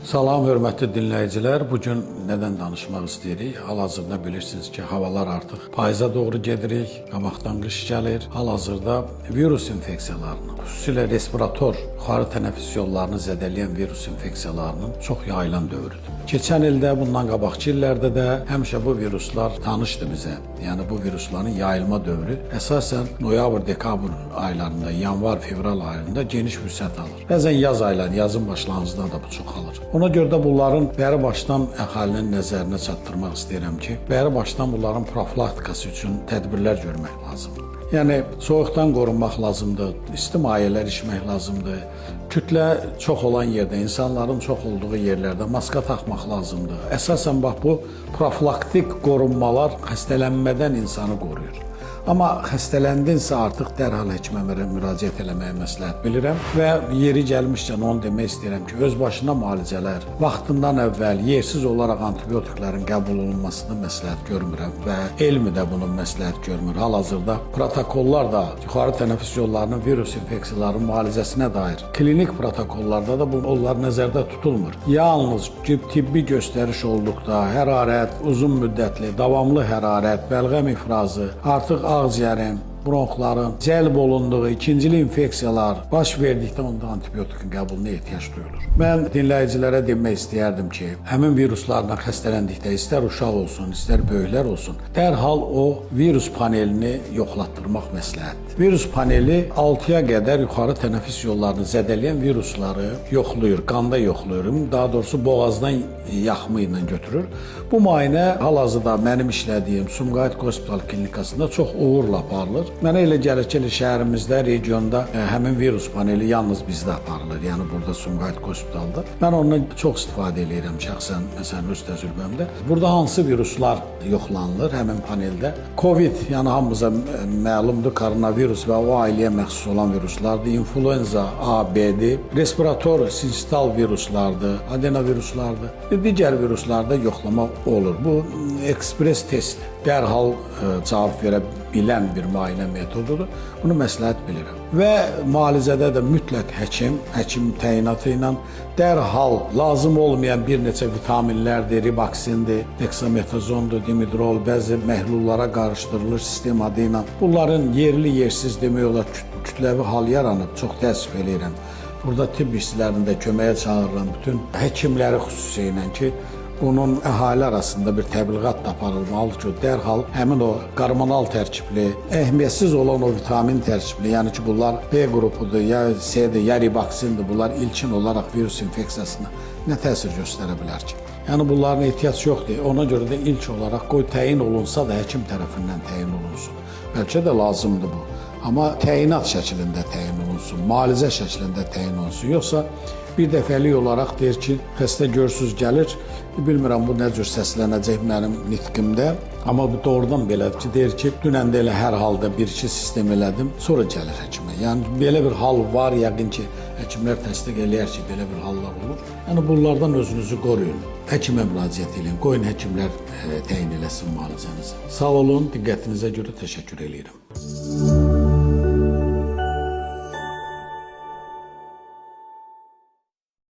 Salam, hörmətli dinləyicilər. Bugün nədən danışmaq istəyirik? Hal-hazırda bilirsiniz ki, havalar artıq payıza doğru gedirik, qabaqdan qış gəlir. Hal-hazırda virus infeksiyalarının, xüsusilə respirator, yuxarı tənəffüs yollarını zədələyən virus infeksiyalarının çox yayılan dövrüdür. Keçən ildə, bundan qabaqki illərdə də həmişə bu viruslar tanışdı bizə. Yəni bu virusların yayılma dövrü əsasən noyabr-dekabr aylarında, yanvar-fevral aylarında geniş vüsət alır. Bəzən yaz ayları, yazın başlanğıcında da bu çoxalır. Ona görə də bunların bəri başdan əhalinin nəzərinə çatdırmaq istəyirəm ki, bəri başdan bunların profilaktikası üçün tədbirlər görmək lazımdır. Yəni soyuqdan qorunmaq lazımdır, isti mayələr içmək lazımdır. Kütlə çox olan yerdə, insanların çox olduğu yerlərdə maska taxmaq lazımdır. Əsasən bax bu profilaktik qorunmalar xəstələnmədən insanı qoruyur. Amma xəstələndinsə artıq dərhal həkimə müraciət eləməyə məsləhət bilirəm və yeri gəlmişkən onu demək istəyirəm ki, özbaşına müalicələr vaxtından əvvəl yersiz olaraq antibiotiklərin qəbul olunmasını məsləhət görmürəm və elmi də bunu məsləhət görmür. Hal-hazırda protokollar da yuxarı tənəffüs yollarının virus infeksiyalarının müalicəsinə dair klinik protokollarda da onlar nəzərdə tutulmur. Yalnız tibbi göstəriş olduqda hərarət, uzun müddətli, davamlı hərarət, bəlğəm ifrazı, artıq ağciyərin, bronxların cəlb olunduğu ikincili infeksiyalar baş verdikdə onda antibiotikin qəbuluna ehtiyac duyulur. Mən dinləyicilərə demək istəyərdim ki, həmin viruslarla xəstələndikdə istər uşaq olsun, istər böyüklər olsun, dərhal o virus panelini yoxlatdırmaq məsləhətdir. Virus paneli 6-ya qədər yuxarı tənəffüs yollarını zədələyən virusları yoxlayır, qanda yoxlayır, daha doğrusu boğazdan yaxma ilə götürür. Bu müayinə hal-hazırda mənim işlədiyim Sumqayıt Hospital klinikasında çox uğurla aparılır. Mənə elə gəlir ki, şəhərimizdə, regionda həmin virus paneli yalnız bizdə aparılır. Yəni burada Sumqayıt Hospitalda. Mən ondan çox istifadə edirəm şəxsən, məsələn öz təcrübəmdə. Burada hansı viruslar yoxlanılır həmin paneldə? Covid, yəni hamımıza məlumdur, koronavirus və o ailəyə məxsus olan viruslardır. İnfluenza A, B-dir. Respirator, sinstal viruslardır, adenoviruslardır. Digər viruslarda yoxlamaq olur. Bu ekspres test dərhal cavab verə bilən bir müayinə metodudur. Bunu məsləhət bilirəm. Və müalicədə də mütləq həkim təyinatı ilə dərhal lazım olmayan bir neçə vitaminlərdir, ribaksindir, deksametazondur, dimidrol, bəzi məhlullara qarışdırılır sistem adı ilə. Bunların yerli yersiz demək olar kütləvi hal yaranıb, çox təəssüf eləyirəm. Burada tibb işçilərində köməyə çağırıram bütün həkimləri xüsusilə ki, bunun əhali arasında bir təbliğat da aparılmalıdır ki, dərhal həmin o qarmonal tərkibli, əhəmiyyətsiz olan o vitamin tərkibli, yəni ki, bunlar B qrupudur, ya C-dir, ya ribaksindir, bunlar ilkin olaraq virus infeksiyasına nə təsir göstərə bilər ki? Yəni bunların ehtiyac yoxdur. Ona görə də ilk olaraq qoy təyin olunsa da həkim tərəfindən təyin olunsun. Bəlkə də lazımdır bu. Amma təyinat şəklində təyin olunsun, müalicə şəklində təyin olunsun. Yoxsa bir dəfəlik olaraq deyir ki, xəstə görsüz gəlir, bilmirəm bu nə cür səslənəcək mənim nitqimdə, amma bu doğrudan belədir ki, deyir ki, dünən də elə hər halda bir-iki sistem elədim, sonra gəlir həkimə. Yəni belə bir hal var, yəqin ki, həkimlər təsdiq eləyər ki, belə bir hallar olur. Yəni bunlardan özünüzü qoruyun, həkimə müraciət edin, qoyun həkimlər təyin eləsin müalicənizi. Sağ olun, diqqətinizə görə təşəkkür edirəm.